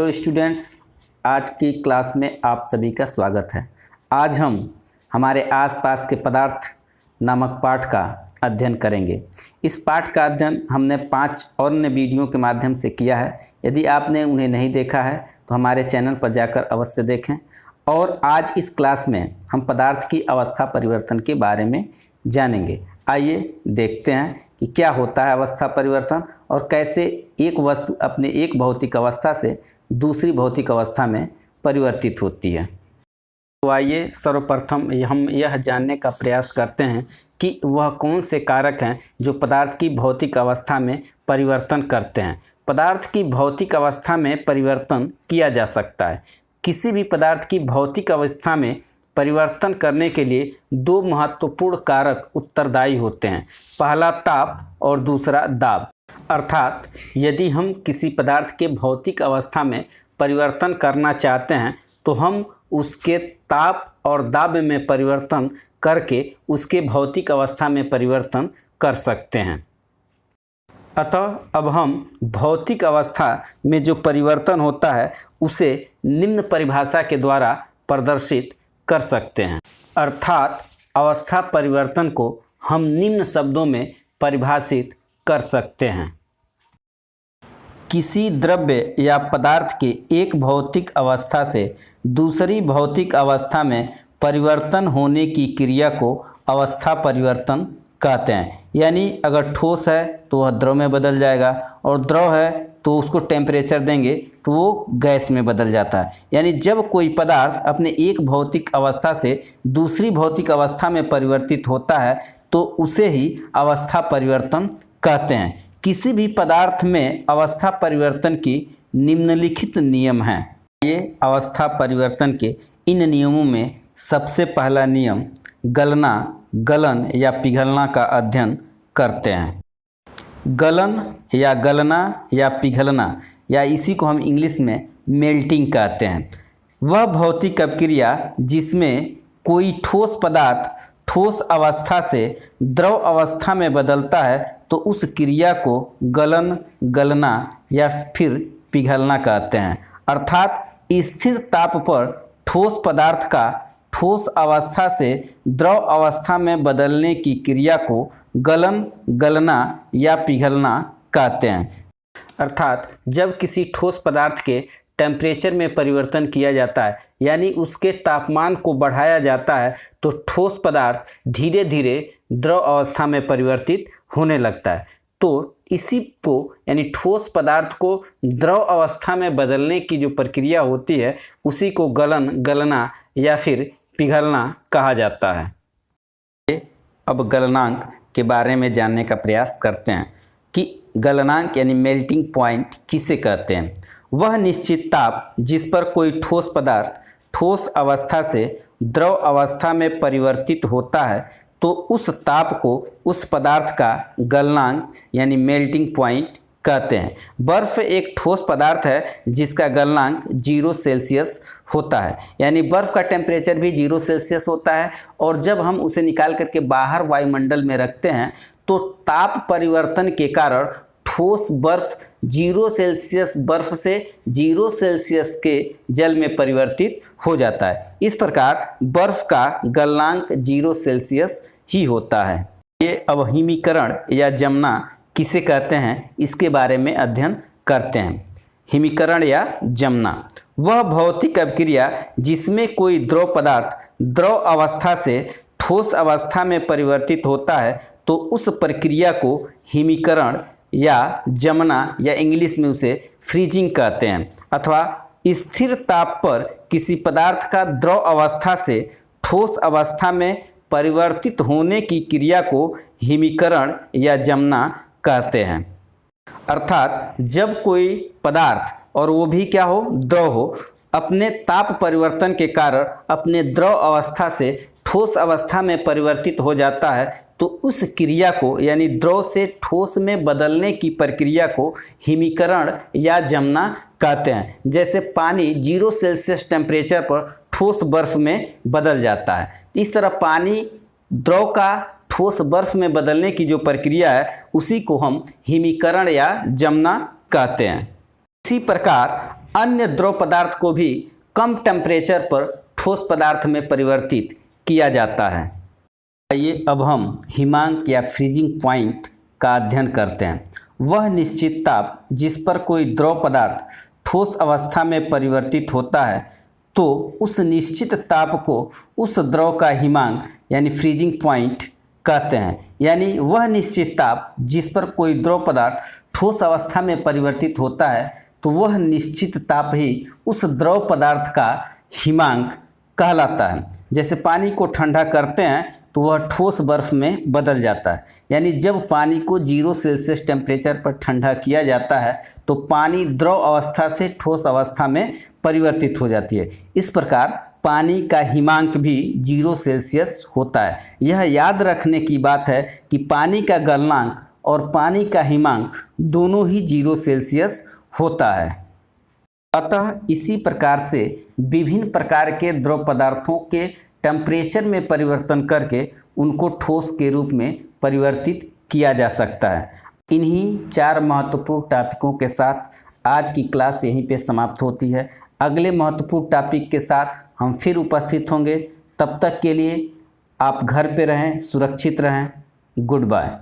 Hello students, आज की class में आप सभी का स्वागत है। आज हम हमारे आसपास के पदार्थ नामक पाठ का अध्ययन करेंगे। इस पाठ का अध्ययन हमने 5 अन्य वीडियो के माध्यम से किया है। यदि आपने उन्हें नहीं देखा है तो हमारे चैनल पर जाकर अवश्य देखें। और आज इस क्लास में हम पदार्थ की अवस्था परिवर्तन के बारे में जानेंगे। आइए देखते हैं कि क्या होता है अवस्था परिवर्तन और कैसे एक वस्तु अपने एक भौतिक अवस्था से दूसरी भौतिक अवस्था में परिवर्तित होती है। तो आइए सर्वप्रथम हम यह जानने का प्रयास करते हैं कि वह कौन से कारक हैं जो पदार्थ की भौतिक अवस्था में परिवर्तन करते हैं। पदार्थ की भौतिक अवस्था में परिवर्तन किया जा सकता है। किसी भी पदार्थ की भौतिक अवस्था में परिवर्तन करने के लिए 2 महत्वपूर्ण कारक उत्तरदायी होते हैं। पहला ताप और दूसरा दाब। अर्थात यदि हम किसी पदार्थ के भौतिक अवस्था में परिवर्तन करना चाहते हैं तो हम उसके ताप और दाब में परिवर्तन करके उसके भौतिक अवस्था में परिवर्तन कर सकते हैं। अतः अब हम भौतिक अवस्था में जो परिवर्तन होता है उसे निम्न परिभाषा के द्वारा प्रदर्शित कर सकते हैं। अर्थात अवस्था परिवर्तन को हम निम्न शब्दों में परिभाषित कर सकते हैं। किसी द्रव्य या पदार्थ के एक भौतिक अवस्था से दूसरी भौतिक अवस्था में परिवर्तन होने की क्रिया को अवस्था परिवर्तन कहते हैं। यानी अगर ठोस है तो वह द्रव में बदल जाएगा और द्रव है तो उसको टेम्परेचर देंगे तो वो गैस में बदल जाता है। यानी जब कोई पदार्थ अपने एक भौतिक अवस्था से दूसरी भौतिक अवस्था में परिवर्तित होता है तो उसे ही अवस्था परिवर्तन कहते हैं। किसी भी पदार्थ में अवस्था परिवर्तन की निम्नलिखित नियम हैं। ये अवस्था परिवर्तन के इन नियमों में सबसे पहला नियम गलना, गलन या पिघलना का अध्ययन करते हैं। गलन या गलना या पिघलना या इसी को हम इंग्लिश में मेल्टिंग कहते हैं वह भौतिक अभिक्रिया जिसमें कोई ठोस पदार्थ ठोस अवस्था से द्रव अवस्था में बदलता है तो उस क्रिया को गलन, गलना या फिर पिघलना कहते हैं। अर्थात स्थिर ताप पर ठोस पदार्थ का ठोस अवस्था से द्रव अवस्था में बदलने की क्रिया को गलन, गलना या पिघलना कहते हैं। अर्थात जब किसी ठोस पदार्थ के टेम्परेचर में परिवर्तन किया जाता है यानी उसके तापमान को बढ़ाया जाता है तो ठोस पदार्थ धीरे धीरे द्रव अवस्था में परिवर्तित होने लगता है। तो इसी को यानी ठोस पदार्थ को द्रव अवस्था में बदलने की जो प्रक्रिया होती है उसी को गलन, गलना या फिर पिघलना कहा जाता है। अब गलनांक के बारे में जानने का प्रयास करते हैं कि गलनांक यानी मेल्टिंग पॉइंट किसे कहते हैं। वह निश्चित ताप जिस पर कोई ठोस पदार्थ ठोस अवस्था से द्रव अवस्था में परिवर्तित होता है तो उस ताप को उस पदार्थ का गलनांक यानी मेल्टिंग पॉइंट कहते हैं। बर्फ़ एक ठोस पदार्थ है जिसका गलनांक 0 सेल्सियस होता है। यानी बर्फ़ का टेम्परेचर भी 0 सेल्सियस होता है और जब हम उसे निकाल करके बाहर वायुमंडल में रखते हैं तो ताप परिवर्तन के कारण ठोस बर्फ़ 0 सेल्सियस बर्फ़ से 0 सेल्सियस के जल में परिवर्तित हो जाता है। इस प्रकार बर्फ़ का गलनांक 0 सेल्सियस ही होता है। ये अब हिमीकरण या जमना किसे कहते हैं इसके बारे में अध्ययन करते हैं। हिमीकरण या जमना वह भौतिक अभिक्रिया जिसमें कोई द्रव पदार्थ द्रव अवस्था से ठोस अवस्था में परिवर्तित होता है तो उस प्रक्रिया को हिमीकरण या जमना या इंग्लिश में उसे फ्रीजिंग कहते हैं। अथवा स्थिर ताप पर किसी पदार्थ का द्रव अवस्था से ठोस अवस्था में परिवर्तित होने की क्रिया को हिमीकरण या जमना कहते हैं। अर्थात जब कोई पदार्थ और वो भी क्या हो, द्रव हो, अपने ताप परिवर्तन के कारण अपने द्रव अवस्था से ठोस अवस्था में परिवर्तित हो जाता है तो उस क्रिया को यानी द्रव से ठोस में बदलने की प्रक्रिया को हिमीकरण या जमना कहते हैं। जैसे पानी 0 सेल्सियस टेम्परेचर पर ठोस बर्फ में बदल जाता है, इस तरह पानी द्रव का ठोस बर्फ में बदलने की जो प्रक्रिया है उसी को हम हिमीकरण या जमना कहते हैं। इसी प्रकार अन्य द्रव पदार्थ को भी कम टेम्परेचर पर ठोस पदार्थ में परिवर्तित किया जाता है। आइए अब हम हिमांक या फ्रीजिंग पॉइंट का अध्ययन करते हैं। वह निश्चित ताप जिस पर कोई द्रव पदार्थ ठोस अवस्था में परिवर्तित होता है, तो उस निश्चित ताप को उस द्रव का हिमांक यानी फ्रीजिंग पॉइंट कहते हैं। यानी वह निश्चित ताप जिस पर कोई द्रव पदार्थ ठोस अवस्था में परिवर्तित होता है, तो वह निश्चित ताप ही उस द्रव पदार्थ का हिमांक कहलाता है। जैसे पानी को ठंडा करते हैं तो वह ठोस बर्फ में बदल जाता है। यानी जब पानी को 0 सेल्सियस टेम्परेचर पर ठंडा किया जाता है तो पानी द्रव अवस्था से ठोस अवस्था में परिवर्तित हो जाती है। इस प्रकार पानी का हिमांक भी 0 सेल्सियस होता है। यह याद रखने की बात है कि पानी का गलनांक और पानी का हिमांक दोनों ही 0 सेल्सियस होता है। अतः इसी प्रकार से विभिन्न प्रकार के द्रव पदार्थों के टेम्परेचर में परिवर्तन करके उनको ठोस के रूप में परिवर्तित किया जा सकता है। इन्हीं 4 महत्वपूर्ण टॉपिकों के साथ आज की क्लास यहीं पे समाप्त होती है। अगले महत्वपूर्ण टॉपिक के साथ हम फिर उपस्थित होंगे। तब तक के लिए आप घर पे रहें, सुरक्षित रहें। Good bye.